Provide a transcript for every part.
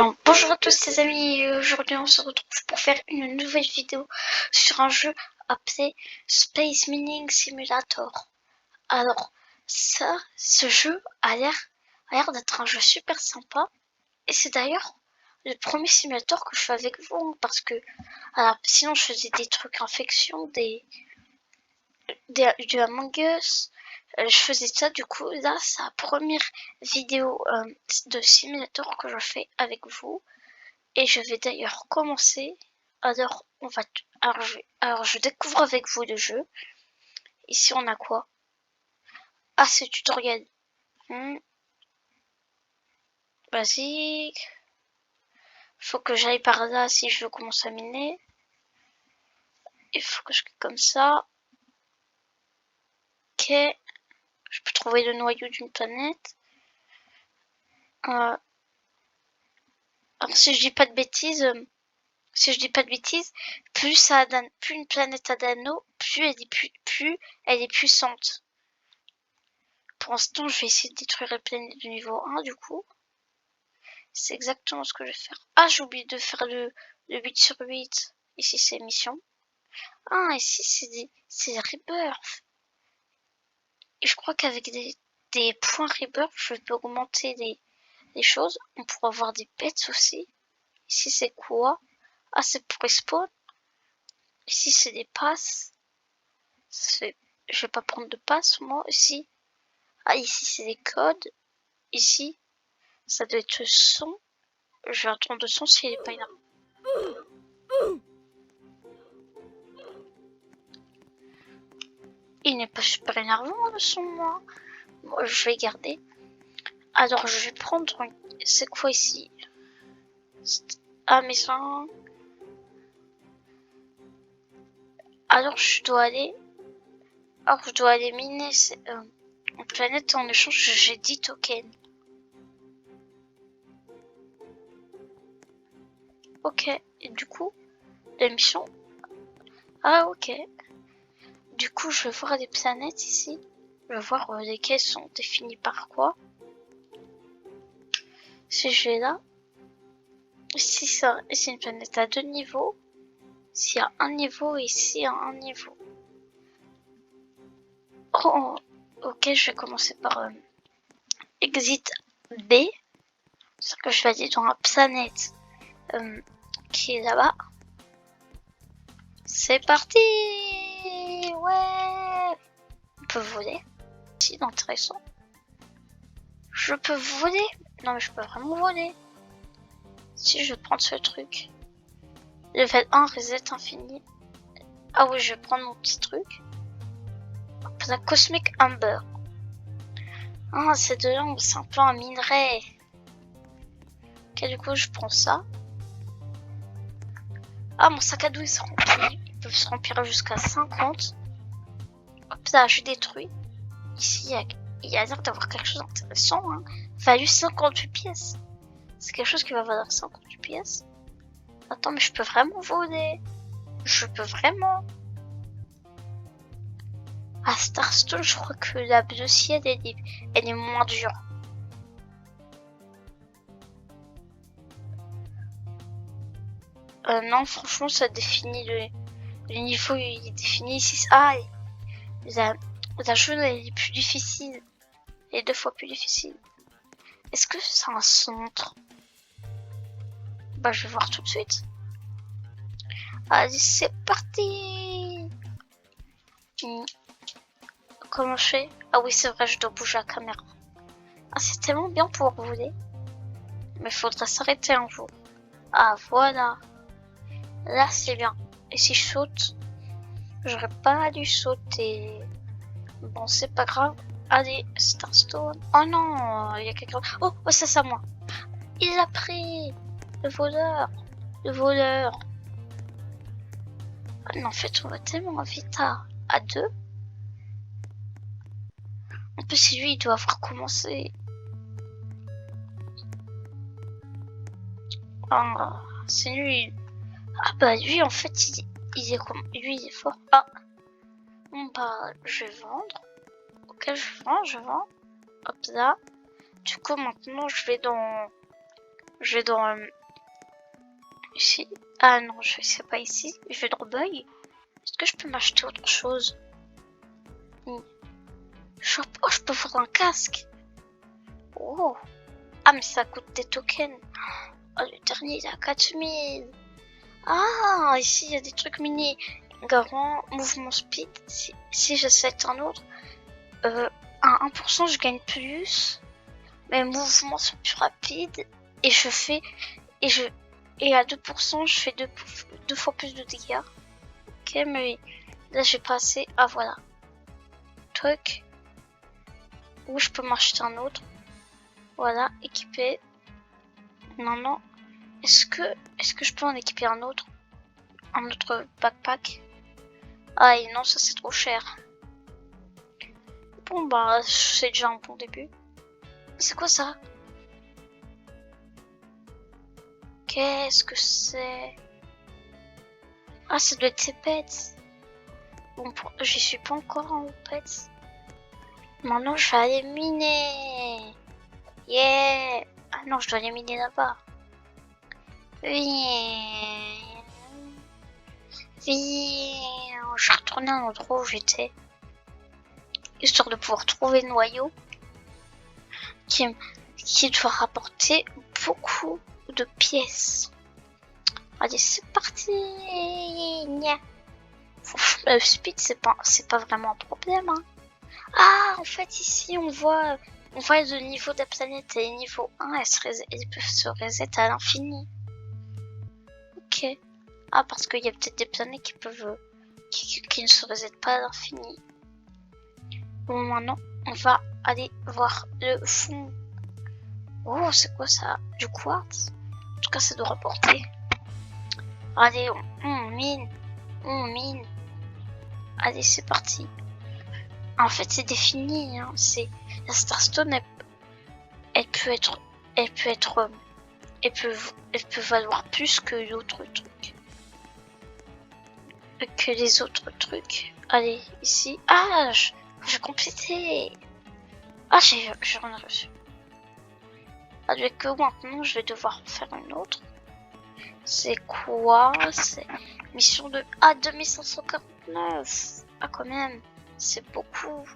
Alors, bonjour à tous les amis, aujourd'hui on se retrouve pour faire une nouvelle vidéo sur un jeu appelé Space Mining Simulator. Alors, ce jeu a l'air d'être un jeu super sympa, et c'est d'ailleurs le premier simulator que je fais avec vous, hein, parce que sinon je faisais des trucs infection, du Among Us, je faisais ça. Du coup là c'est la première vidéo de simulator que je fais avec vous. Et je vais d'ailleurs commencer. Alors, je découvre avec vous le jeu. Ici, on a quoi? Ah, c'est tutoriel. Basique. Faut que j'aille par là si je veux commencer à miner. Il faut que je clique comme ça. Ok. Je peux trouver le noyau d'une planète. Alors, si je dis pas de bêtises, plus une planète a d'anneaux, plus elle est puissante. Pour l'instant, je vais essayer de détruire la planète du niveau 1 du coup. C'est exactement ce que je vais faire. Ah, j'ai oublié de faire le 8 sur 8. Ici, c'est mission. Ah, ici, c'est des rebirth. Et je crois qu'avec des points rebirth, je peux augmenter les choses. On pourra avoir des pets aussi. Ici, c'est quoi? Ah, c'est pour respawn. Ici, c'est des passes. Je vais pas prendre de passe, moi, ici. Ah, ici, c'est des codes. Ici, ça doit être le son. Je vais entendre le son s'il est pas énorme. Il n'est pas super énervant le son, moi. Moi, je vais garder. Alors, je vais prendre. C'est quoi ici? Ah, maison. Alors, je dois aller miner une planète en échange. J'ai 10 tokens. Ok. Et du coup, la mission. Ah, ok. Du coup, je vais voir les planètes ici. Je vais voir lesquelles sont définies par quoi. Si je vais là. Ici, c'est une planète à 2 niveaux. S'il y a un niveau, ici, il y a un niveau. Oh, ok, je vais commencer par Exit B. C'est que je vais aller dans la planète qui est là-bas. C'est parti! Ouais! On peut voler. C'est intéressant. Je peux voler? Non, mais je peux vraiment voler. Si je vais prendre ce truc. Level 1, reset infini. Ah oui, je vais prendre mon petit truc. La Cosmic Amber. Ah, c'est de l'ombre, c'est un peu un minerai. Ok, du coup, je prends ça. Ah, mon sac à dos, il se remplit. Ils peuvent se remplir jusqu'à 50. Hop là, je détruis. Ici, il y a l'air d'avoir quelque chose d'intéressant. Hein. Value 58 pièces. C'est quelque chose qui va valoir 58 pièces. Attends, mais je peux vraiment voler. Je peux vraiment. À Starstone, je crois que la bleu ciel, elle est moins dure. Non, franchement, ça définit le niveau. Il est défini ici. Ah, la jaune, elle est plus difficile. Elle est 2 fois plus difficile. Est-ce que c'est un centre? Bah, je vais voir tout de suite. Allez, c'est parti! Comment je fais? Ah oui, c'est vrai, je dois bouger la caméra. Ah, c'est tellement bien pour voler. Mais il faudra s'arrêter un jour. Ah, voilà. Là, c'est bien. Et si je saute? J'aurais pas dû sauter. Bon, c'est pas grave. Allez, Starstone. Oh non, il y a quelqu'un. Oh, c'est à moi. Il l'a pris. Le voleur. Le voleur. Ah, mais en fait, on va tellement vite à 2. En plus, lui, il doit avoir commencé. Ah, c'est lui. Ah bah lui, en fait, lui, il est fort. Ah. Bon bah, je vais vendre. Ok, je vends. Hop là. Du coup, maintenant, je Je vais dans... ici. Ah non, c'est pas ici. Je vais dans Buy. Est-ce que je peux m'acheter autre chose? Oh, je peux faire un casque. Oh. Ah, mais ça coûte des tokens. Oh, le dernier, il est à 4000. Ah, ici, il y a des trucs mini. Garant, mouvement speed. Si j'achète un autre, à 1%, je gagne plus. Mes mouvements sont plus rapides. Et je fais... Et à 2%, je fais deux fois plus de dégâts. Ok, mais là, j'ai pas assez. Ah, voilà. Truc. Ou je peux m'acheter un autre. Voilà, équipé. Maintenant, est-ce que je peux en équiper un autre? Un autre backpack? Ah, et non, ça c'est trop cher. Bon, bah, c'est déjà un bon début. C'est quoi ça? Qu'est-ce que c'est? Ah, ça doit être ses pets. Bon, j'y suis pas encore en pets. Maintenant, je vais aller miner. Yeah! Ah non, je dois aller miner là-bas. Oui. Oui. Je vais retourner à l'endroit où j'étais. Histoire de pouvoir trouver le noyau. Qui doit rapporter beaucoup de pièces. Allez, c'est parti. Franchement, speed, c'est pas vraiment un problème. Hein. Ah, en fait, ici, on voit le niveau de la planète. Et niveau 1, elles peuvent se reset à l'infini. Ok. Ah, parce qu'il y a peut-être des planètes qui ne se resettent pas à l'infini. Bon, maintenant, on va aller voir le fond. Oh, c'est quoi ça? Du quartz? En tout cas, ça doit rapporter. Allez, on mine. On mine. Allez, c'est parti. En fait, c'est défini. Hein. La Starstone, elle peut valoir plus que d'autres trucs. Que les autres trucs. Allez, ici. Ah, j'ai complété. Ah, j'en ai reçu. Avec que maintenant, je vais devoir faire une autre. C'est quoi? C'est mission de... Ah, 2549. Ah, quand même. C'est beaucoup.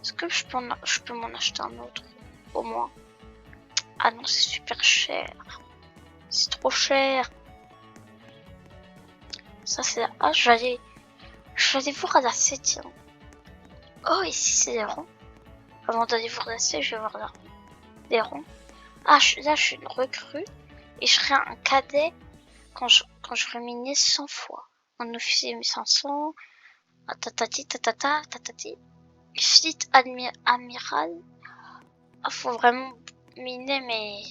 Est-ce que je peux m'en acheter un autre? Au moins. Ah non, c'est super cher. C'est trop cher. Ça, c'est... Ah, je vais aller voir à la 7. Oh, ici, c'est les ronds. Avant d'aller voir la 7, je vais voir les ronds. Ah, là, je suis une recrue. Et je serai un cadet quand je serai miné 100 fois. Un officier 1500. Tatati, tatata, tatati. Fleet amiral. Ah, faut vraiment miner, mais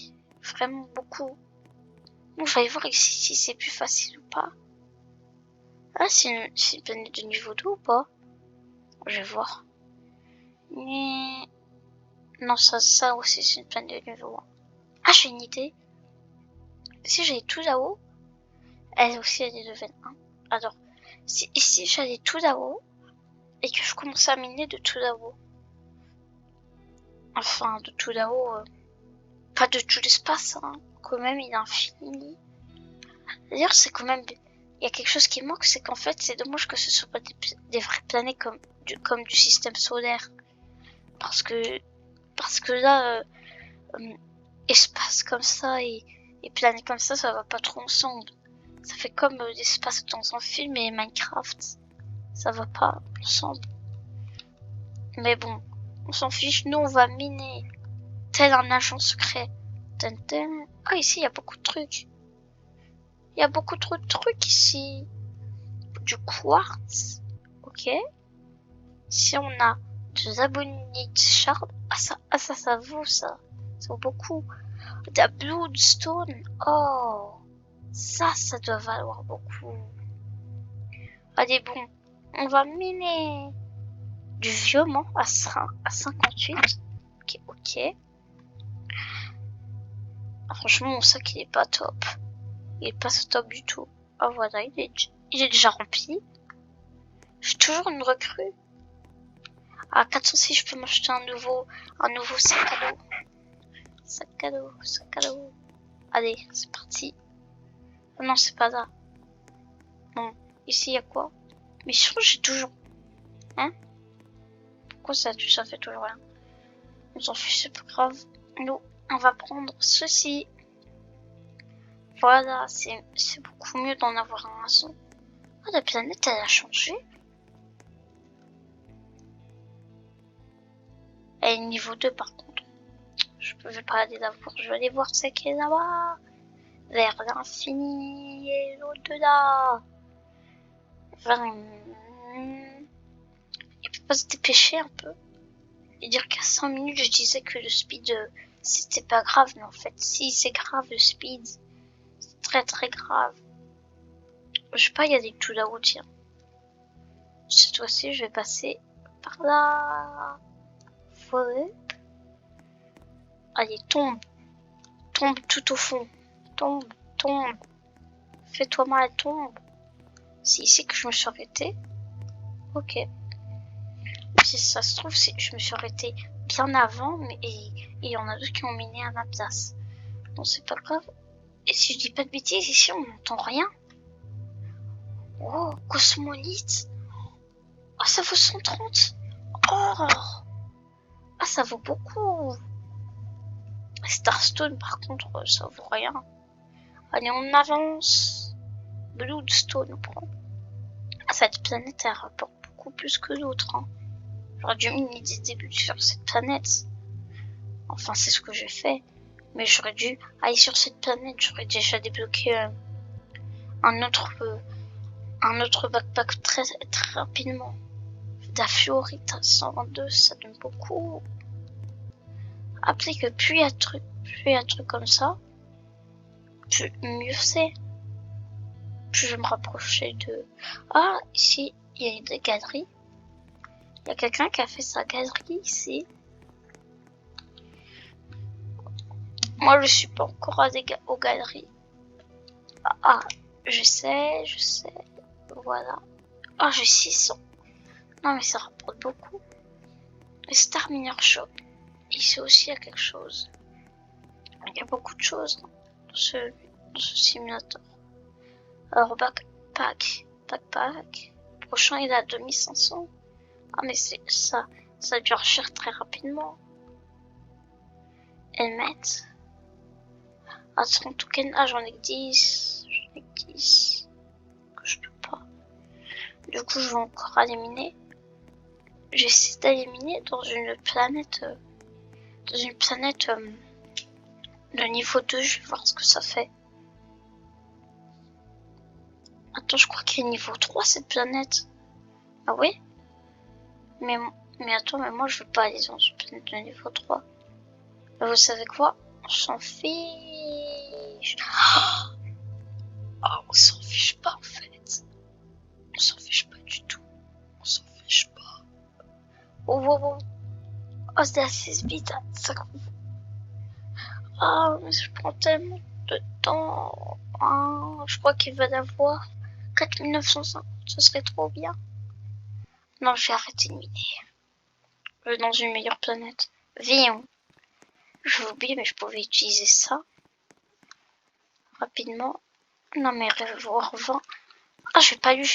vraiment beaucoup. Bon, je vais voir ici si c'est plus facile ou pas. Ah, c'est une planète de niveau 2 ou pas? Je vais voir. Mais... Non, ça aussi, c'est une planète de niveau 1. Ah, j'ai une idée. Si j'allais tout là-haut, elle aussi, elle est level 1. Alors, si ici, j'allais tout là-haut, et que je commençais à miner de tout là-haut. Enfin, de tout là-haut, pas de tout l'espace, hein. Quand même, il est infini. D'ailleurs, c'est quand même... Il y a quelque chose qui manque, c'est qu'en fait, c'est dommage que ce soit pas des vraies planètes comme du système solaire. Parce que là, espace comme ça et planète comme ça va pas trop ensemble. Ça fait comme l'espace dans un film et Minecraft. Ça va pas ensemble. Mais bon, on s'en fiche, nous on va miner. Tel un agent secret. Ah, ici il y a beaucoup de trucs. Il y a beaucoup trop de trucs ici. Du quartz. Ok. Si on a de l'abonite shard. Ça vaut ça. Ça vaut beaucoup. De la bloodstone. Oh. Ça doit valoir beaucoup. Allez, bon. On va miner du violon à 58. Ok. Ah, franchement, mon sac, il est pas top. Il est pas top du tout. Ah, voilà, il est déjà rempli. Je suis toujours une recrue. À 406, je peux m'acheter un nouveau sac à dos. Sac à dos. Allez, c'est parti. Oh non, c'est pas là. Bon, ici, il y a quoi? Mais je trouve que j'ai toujours... Hein? Pourquoi ça fait toujours rien? On s'en fiche, c'est pas grave. Nous, on va prendre ceci. Voilà, c'est beaucoup mieux d'en avoir un son. Oh, la planète, elle a changé. Elle est niveau 2 par contre. Je ne vais pas aller la voir. Je vais aller voir ce qui est là-bas. Vers l'infini et l'au-delà. Il peut pas se dépêcher un peu. Et dire qu'à 5 minutes, je disais que le speed, c'était pas grave. Mais en fait, si, c'est grave le speed. C'est très très grave. Je sais pas, il y a des tout là-haut, tiens. Cette fois-ci, je vais passer par là. Voilà. Allez, tombe. Tombe tout au fond. Tombe, tombe. Fais-toi mal, tombe. C'est ici que je me suis arrêtée. Ok. Si ça se trouve, je me suis arrêtée bien avant, mais il y en a d'autres qui ont miné à ma place. Bon, c'est pas grave. Et si je dis pas de bêtises, ici, on n'entend rien. Oh, cosmolite. Oh, ça vaut 130. Oh. Ah, ça vaut beaucoup. Starstone, par contre, ça vaut rien. Allez, on avance. Bloodstone, on prend. Ah, cette planète, elle rapporte beaucoup plus que d'autres. Hein. J'aurais dû miner des débuts sur cette planète. Enfin, c'est ce que j'ai fait. Mais j'aurais dû aller sur cette planète. J'aurais déjà débloqué un autre backpack très, très rapidement. La fluorite à 122, ça donne beaucoup. Après que plus il y a de trucs comme ça, mieux c'est. Plus je me rapprochais de... Ah, ici, il y a une galerie. Il y a quelqu'un qui a fait sa galerie ici. Moi, je suis pas encore aux galeries. Ah, je sais. Voilà. Ah, j'ai 600. Non, mais ça rapporte beaucoup. Le Star Miner Shop. Ici aussi, il y a quelque chose. Il y a beaucoup de choses dans ce simulateur. Alors, backpack. Prochain, il est à 2500. Ah, mais ça dure cher très rapidement. Helmet. Attends, token. Ah, j'en ai que 10. Que je peux pas. Du coup, je vais encore éliminer. J'essaie d'éliminer dans une planète. De niveau 2. Je vais voir ce que ça fait. Attends, je crois qu'il est niveau 3 cette planète. Ah oui? Mais attends, mais moi je veux pas aller dans une planète de niveau 3. Mais vous savez quoi? On s'en fiche. Oh, on s'en fiche pas en fait. On s'en fiche pas du tout. On s'en fiche pas. Oh, c'est assez vite. Ça... Ah, mais je prends tellement de temps. Ah, je crois qu'il va y avoir 4950. Ce serait trop bien. Non, je vais arrêter de miner. Je vais dans une meilleure planète. Viens. Je oublie, mais je pouvais utiliser ça. Rapidement. Non, mais revoir 20. Ah, j'ai pas lu.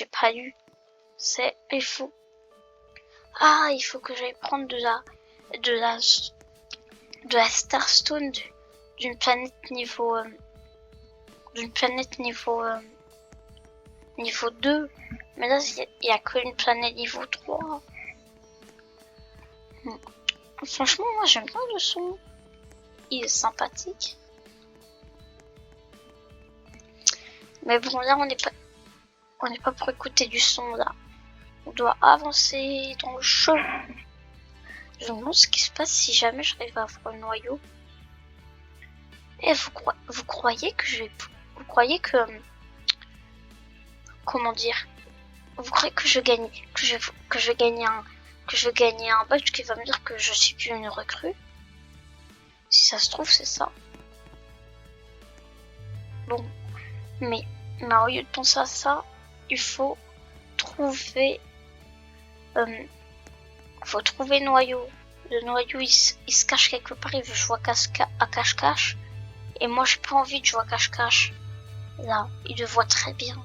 Il faut. Ah, il faut que j'aille prendre de la Starstone d'une planète niveau. Niveau 2. Mais là, il n'y a qu'une planète niveau 3. Franchement, moi, j'aime bien le son. Il est sympathique. Mais bon, là, on n'est pas pour écouter du son, là. On doit avancer dans le jeu. Je me demande ce qui se passe si jamais j'arrive à avoir un noyau. Et vous croyez que Vous croyez que... Comment dire? Vous croyez que je gagne... Que je gagne un badge qui va me dire que je suis plus une recrue? Si ça se trouve, c'est ça. Bon. Mais au lieu de penser à ça, il faut trouver... noyau. Le noyau, il se cache quelque part. Il veut jouer à cache-cache. Et moi, j'ai pas envie de jouer à cache-cache. Là, il le voit très bien.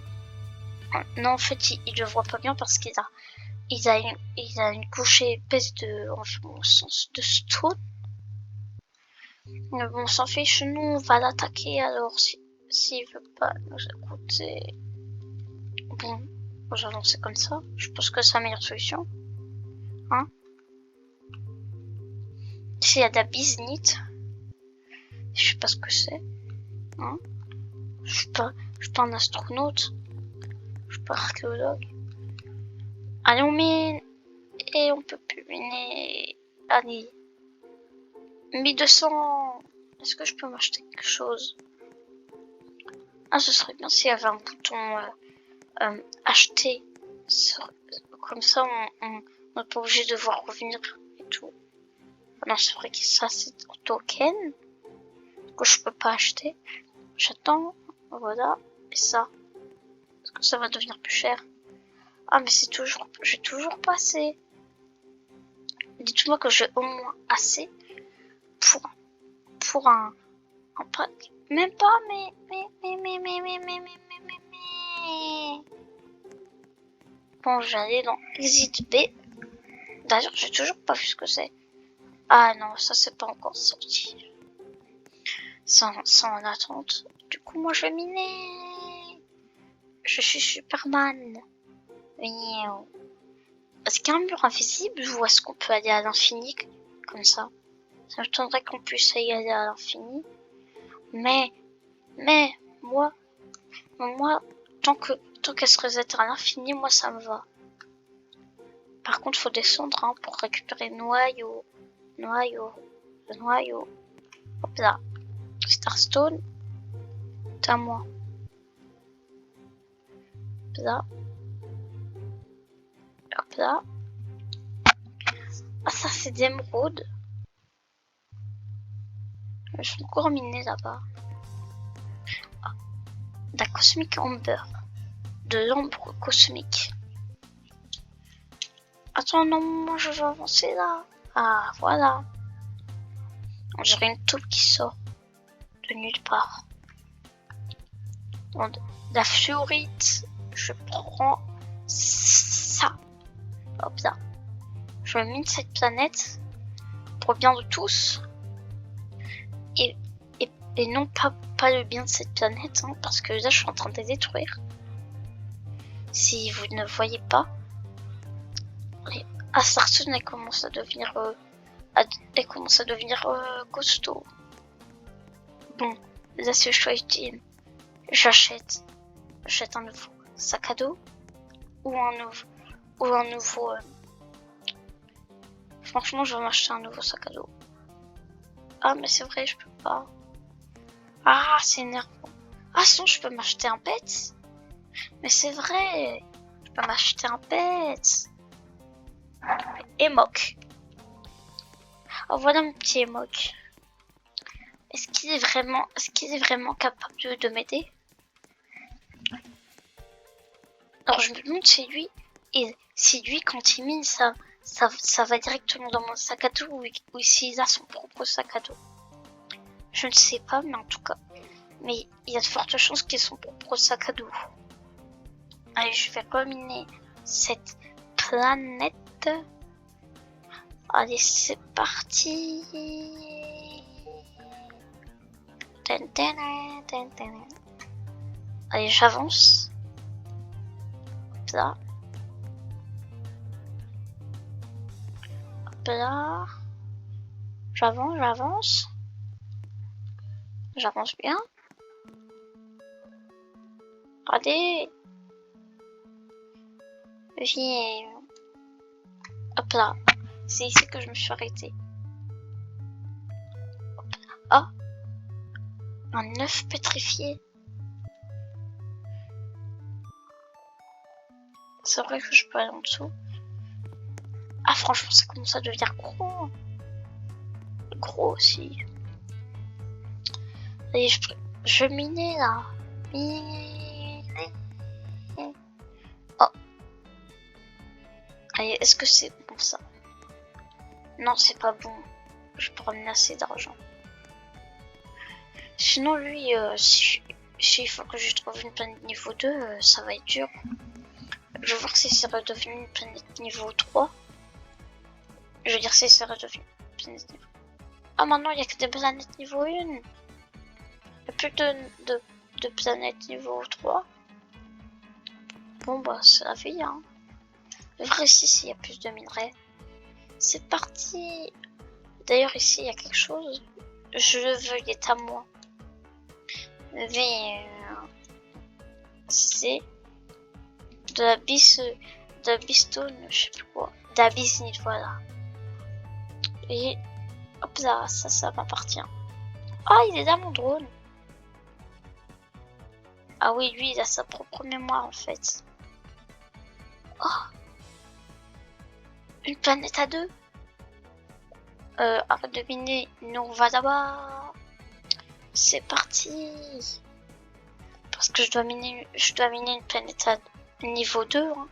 Non, en fait, il le voit pas bien parce qu'il a une couche épaisse de, de stone. Mais bon, on s'en fiche, nous, on va l'attaquer alors s'il veut pas nous écouter. Bon, j'avance comme ça. Je pense que c'est la meilleure solution. Hein? S'il y a de la biznite, je sais pas ce que c'est. Hein? Je suis pas un astronaute. Je suis pas archéologue. Allez, on mine. Et on peut plus miner. Allez. 1200. Est-ce que je peux m'acheter quelque chose? Ah, ce serait bien s'il y avait un bouton acheter. Comme ça, on n'est pas obligé de voir revenir et tout. Non, c'est vrai que ça, c'est un token que je peux pas acheter. J'attends. Voilà. Et ça. Est-ce que ça va devenir plus cher? Ah, mais j'ai toujours pas assez. Dites-moi que j'ai au moins assez pour un pack. Même pas, mais. Bon, j'allais dans Exit B. D'ailleurs, j'ai toujours pas vu ce que c'est. Ah non, ça c'est pas encore sorti. C'est en attente. Du coup, moi je vais miner. Je suis Superman. Est-ce qu'il y a un mur invisible ou est-ce qu'on peut aller à l'infini comme ça? Ça me tendrait qu'on puisse y aller à l'infini. Mais, moi, tant qu'elle se reset à l'infini, moi ça me va. Par contre, faut descendre hein, pour récupérer noyau. Hop là. Starstone. C'est à moi. Hop là. Hop là. Ah, ça c'est d'émeraude. Je suis encore miné là-bas. Ah, la cosmic amber. De l'ambre cosmique. Attends, non, moi je veux avancer là. Ah, voilà. On dirait une taupe qui sort de nulle part. Donc, la fluorite, je prends ça. Hop là. Je mine cette planète pour le bien de tous. Et non pas le bien de cette planète, hein, parce que là je suis en train de la détruire. Si vous ne voyez pas, Astartune elle commence à devenir costaud. Bon, là c'est le choix ultime. J'achète un nouveau sac à dos ou un nouveau. Franchement, je vais m'acheter un nouveau sac à dos. Ah mais c'est vrai, je peux pas. Ah, c'est énervant. Ah sinon je peux m'acheter un pet. Mais c'est vrai, je peux m'acheter un pet. Emok. Oh voilà mon petit Emok. Est-ce qu'il est vraiment capable de m'aider? Alors je me demande si lui quand il mine ça va directement dans mon sac à dos ou s'il a son propre sac à dos. Je ne sais pas, mais en tout cas. Mais il y a de fortes chances qu'il ait son propre sac à dos. Allez, je vais reminer cette planète. Allez, c'est parti. Allez, j'avance. Hop là. Hop là. J'avance. J'avance bien. Allez. Viens. Hop là. C'est ici que je me suis arrêtée. Ah. Un œuf pétrifié. C'est vrai que je peux aller en dessous. Ah franchement ça commence à devenir gros. Gros aussi. Allez, je miner là. Miner. Oh. Allez, est-ce que c'est bon ça? Non, c'est pas bon. Je peux ramener assez d'argent. Sinon, lui, s'il faut que je trouve une planète niveau 2, ça va être dur. Je veux voir si c'est redevenu une planète niveau 3. Je veux dire, si c'est redevenu une planète niveau... Ah, maintenant, il n'y a que des planètes niveau 1. Il n'y a plus de planètes niveau 3. Bon, bah, c'est la vie, hein. Je vais voir ici s'il y a plus de minerais. C'est parti. D'ailleurs, ici, il y a quelque chose. Je le veux, il est à moi. C'est de la bistone, je sais plus quoi. De la bisnite, voilà. Et hop là, ça m'appartient. Ah, il est dans mon drone. Ah oui, lui, il a sa propre mémoire en fait. Oh, une planète à deux. Arrête de miner. Nous, on va là-bas. C'est parti. Parce que je dois miner une planète à niveau 2. Hein.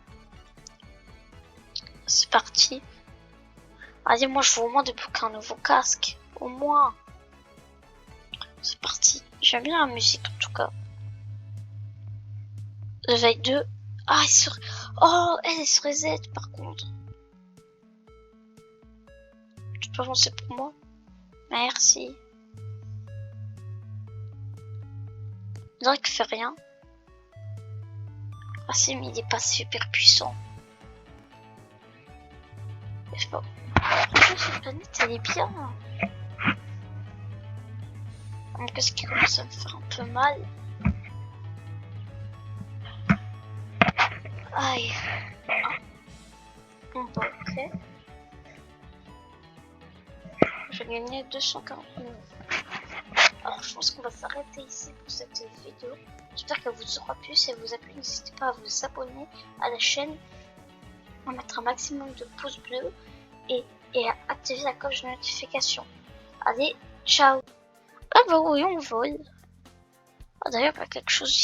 C'est parti. Allez, moi, je veux au moins débloquer un nouveau casque. Au moins. C'est parti. J'aime bien la musique, en tout cas. Level 2. Ah, oh, elle est sur Z, par contre. Tu peux avancer pour moi? Merci. On dirait qu'il fait rien. Ah si, mais il est pas super puissant. Je sais pas. Franchement, cette planète, elle est bien. Qu'est-ce qui commence à me faire un peu mal? Aïe. Ah. Bon, bah, ok. J'ai gagné 249. Alors, je pense qu'on va s'arrêter ici pour cette vidéo. J'espère qu'elle vous aura plu. Si elle vous a plu, n'hésitez pas à vous abonner à la chaîne, à mettre un maximum de pouces bleus et à activer la cloche de notification. Allez, ciao. Ah bah oui, on vole. Ah d'ailleurs, il y a quelque chose ici.